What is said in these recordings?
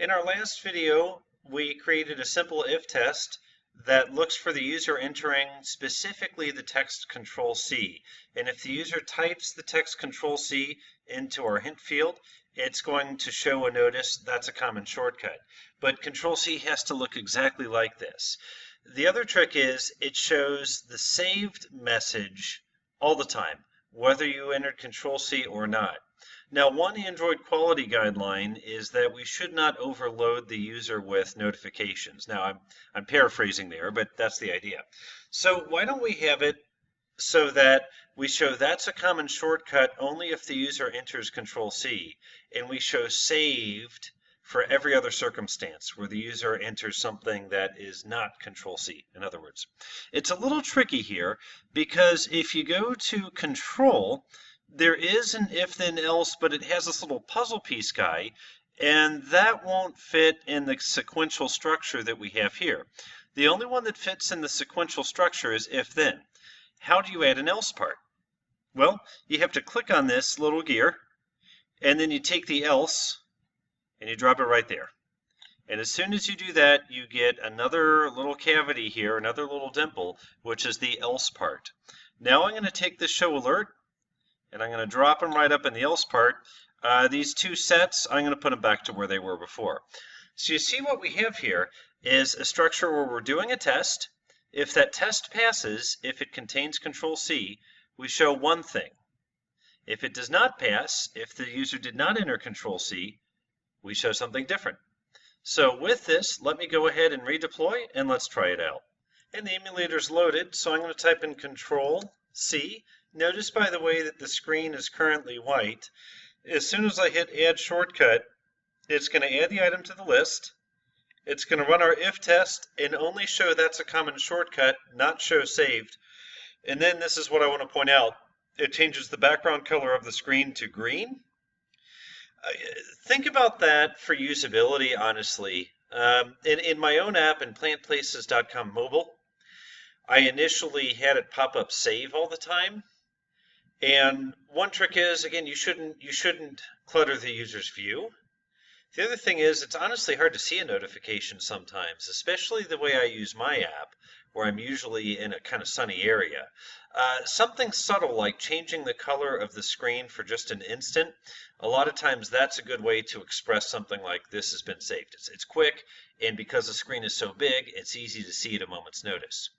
In our last video, we created a simple if test that looks for the user entering specifically the text Control-C. And if the user types the text Control-C into our hint field, it's going to show a notice that's a common shortcut. But Control-C has to look exactly like this. The other trick is it shows the saved message all the time, whether you entered Control-C or not. Now, one Android quality guideline is that we should not overload the user with notifications. Now, I'm paraphrasing there, but that's the idea. So why don't we have it so that we show that's a common shortcut only if the user enters Control-C, and we show saved for every other circumstance where the user enters something that is not Control-C, in other words. It's a little tricky here because if you go to Control, there is an if then else, but it has this little puzzle piece guy, and that won't fit in the sequential structure that we have here. The only one that fits in the sequential structure is if then. How do you add an else part? Well, you have to click on this little gear, and then you take the else and you drop it right there. And as soon as you do that, you get another little cavity here, another little dimple, which is the else part. Now I'm going to take this show alert, and I'm going to drop them right up in the else part. These two sets, I'm going to put them back to where they were before. So you see what we have here is a structure where we're doing a test. If that test passes, if it contains Control-C, we show one thing. If it does not pass, if the user did not enter Control-C, we show something different. So with this, let me go ahead and redeploy, and let's try it out. And the emulator's loaded, so I'm going to type in Control-C. Notice, by the way, that the screen is currently white. As soon as I hit Add Shortcut, it's going to add the item to the list. It's going to run our if test and only show that's a common shortcut, not show saved. And then this is what I want to point out. It changes the background color of the screen to green. Think about that for usability, honestly. In my own app, in plantplaces.com mobile, I initially had it pop up save all the time. And one trick is, again, you shouldn't clutter the user's view. The other thing is, it's honestly hard to see a notification sometimes, especially the way I use my app, where I'm usually in a kind of sunny area. Something subtle like changing the color of the screen for just an instant, a lot of times that's a good way to express something like this has been saved. It's quick, and because the screen is so big, it's easy to see at a moment's notice.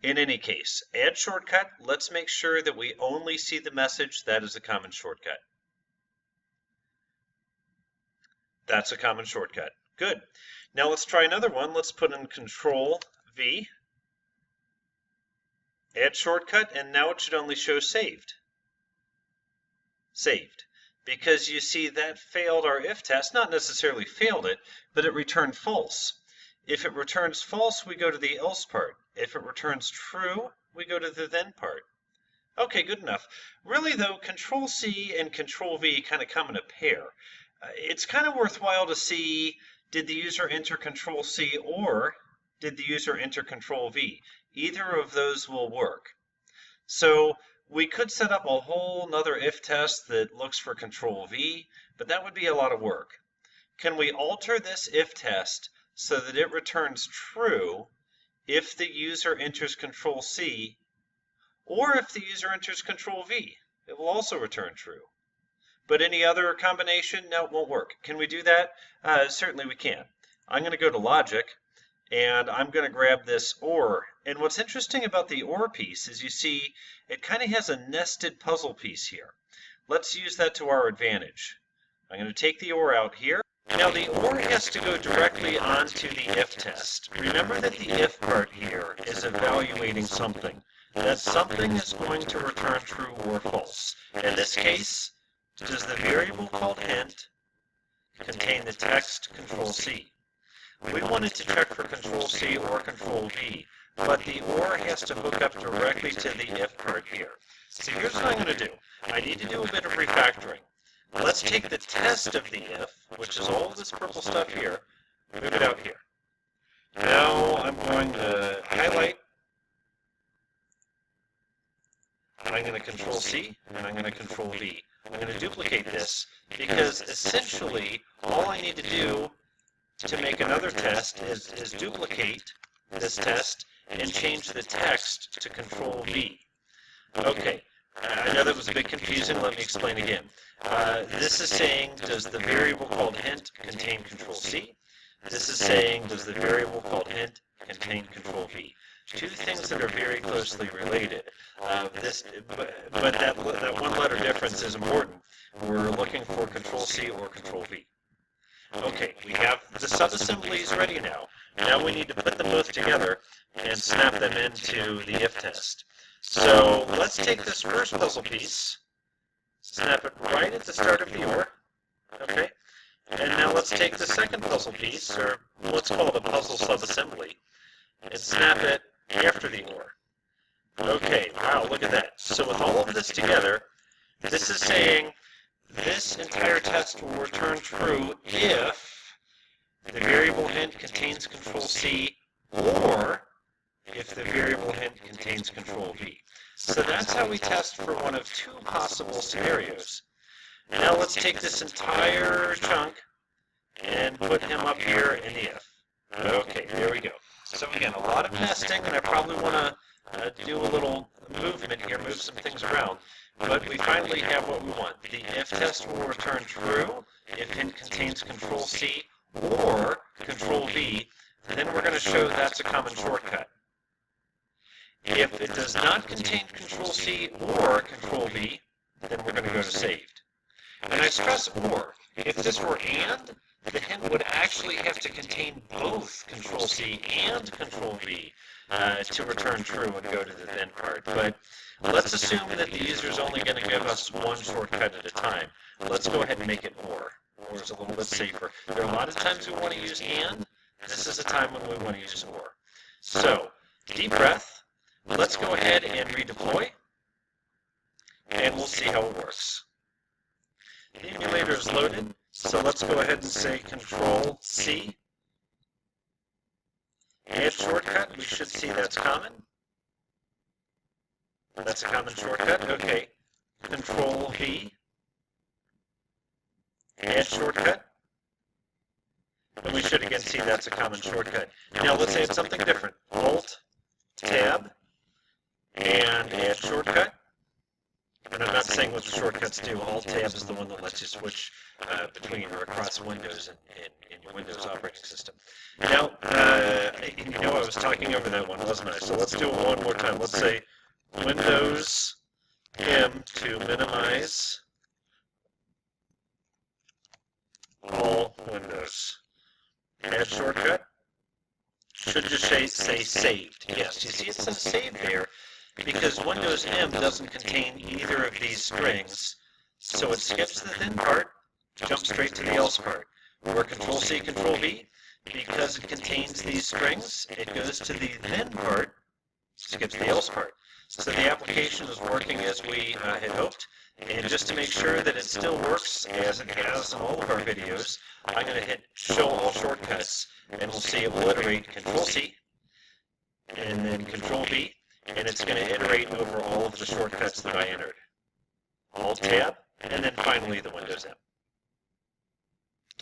In any case, add shortcut, let's make sure that we only see the message that is a common shortcut. That's a common shortcut. Good. Now let's try another one. Let's put in Control-V, add shortcut, and now it should only show saved. Saved. Because you see that failed our if test, not necessarily failed it, but it returned false. If it returns false, we go to the else part. If it returns true, we go to the then part. Okay, good enough. Really though, Control-C and Control-V kind of come in a pair. It's kind of worthwhile to see, did the user enter Control-C or did the user enter Control-V? Either of those will work. So we could set up a whole nother if test that looks for Control-V, but that would be a lot of work. Can we alter this if test so that it returns true if the user enters Control-C, or if the user enters Control-V? It will also return true. But any other combination, no, it won't work. Can we do that? Certainly we can. I'm going to go to Logic, and I'm going to grab this OR. And what's interesting about the OR piece is you see it kind of has a nested puzzle piece here. Let's use that to our advantage. I'm going to take the OR out here. Now the OR has to go directly onto the if test. Remember that the if part here is evaluating something. That something is going to return true or false. In this case, does the variable called hint contain the text Control-C? We wanted to check for Control-C or Control-V, but the OR has to hook up directly to the if part here. So here's what I'm going to do. I need to do a bit of refactoring. Let's take the test of the if, which is all this purple stuff here, move it out here. Now I'm going to highlight, I'm going to Control-C, and I'm going to Control-V. I'm going to duplicate this because essentially all I need to do to make another test is duplicate this test and change the text to Control V. Okay, I know that was a bit confusing. Let me explain again. This is saying, does the variable called hint contain Control C? This is saying, does the variable called hint contain Control V? Two things that are very closely related. But that one letter difference is important. We're looking for Control C or Control V. Okay, we have the subassemblies ready now. Now we need to put them both together and snap them into the if test. So let's take this first puzzle piece, snap it right at the start of the OR, okay? And now let's take the second puzzle piece, or what's called a puzzle subassembly, and snap it after the OR. Okay, wow, look at that. So with all of this together, this is saying this entire test will return true if the variable hint contains Control C or if the variable hint contains Control V. So that's how we test for one of two possible scenarios. Now let's take this entire chunk and put him up here in the if. Okay, there we go. So again, a lot of nesting, and I probably want to do a little movement here, move some things around. But we finally have what we want. The if test will return true if hint contains Control C or Control V. Then we're going to show that's a common shortcut. If it does not contain Control C or Control V, then we're going to go to saved. And I stress or. If this were and, the hint would actually have to contain both Control C and Control V to return true and go to the then part. But let's assume that the user is only going to give us one shortcut at a time. Let's go ahead and make it or. Or is a little bit safer. There are a lot of times we want to use and. This is a time when we want to use or. So, deep breath. Let's go ahead and redeploy, and we'll see how it works. The emulator is loaded, so let's go ahead and say Control C. Add shortcut, we should see that's common. That's a common shortcut, okay. Control V. Add shortcut. And we should again see that's a common shortcut. Now let's add something different. Alt, Tab, and add shortcut. And I'm not saying what the shortcuts do. Alt-Tab is the one that lets you switch between or across windows in your Windows operating system. Now, I was talking over that one, wasn't I? So let's do it one more time. Let's say Windows M to minimize all windows. Add shortcut. Should just say saved. Yes, you see it says saved there because Windows M doesn't contain either of these strings, so it skips the then part, jumps straight to the else part. Where Control C, Control V, because it contains these strings, it goes to the then part, skips the else part. So the application is working as we had hoped, and just to make sure that it still works as it has in all of our videos, I'm going to hit Show All Shortcuts, and we'll see it will iterate Control C, and then Control V, and it's going to iterate over all of the shortcuts that I entered. Alt-Tab, and then finally the Windows M.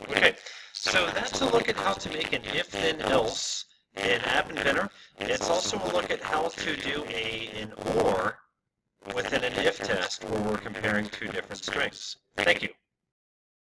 Okay, so that's a look at how to make an if-then-else in AppInventor. It's also a look at how to do an OR within an if test where we're comparing two different strings. Thank you.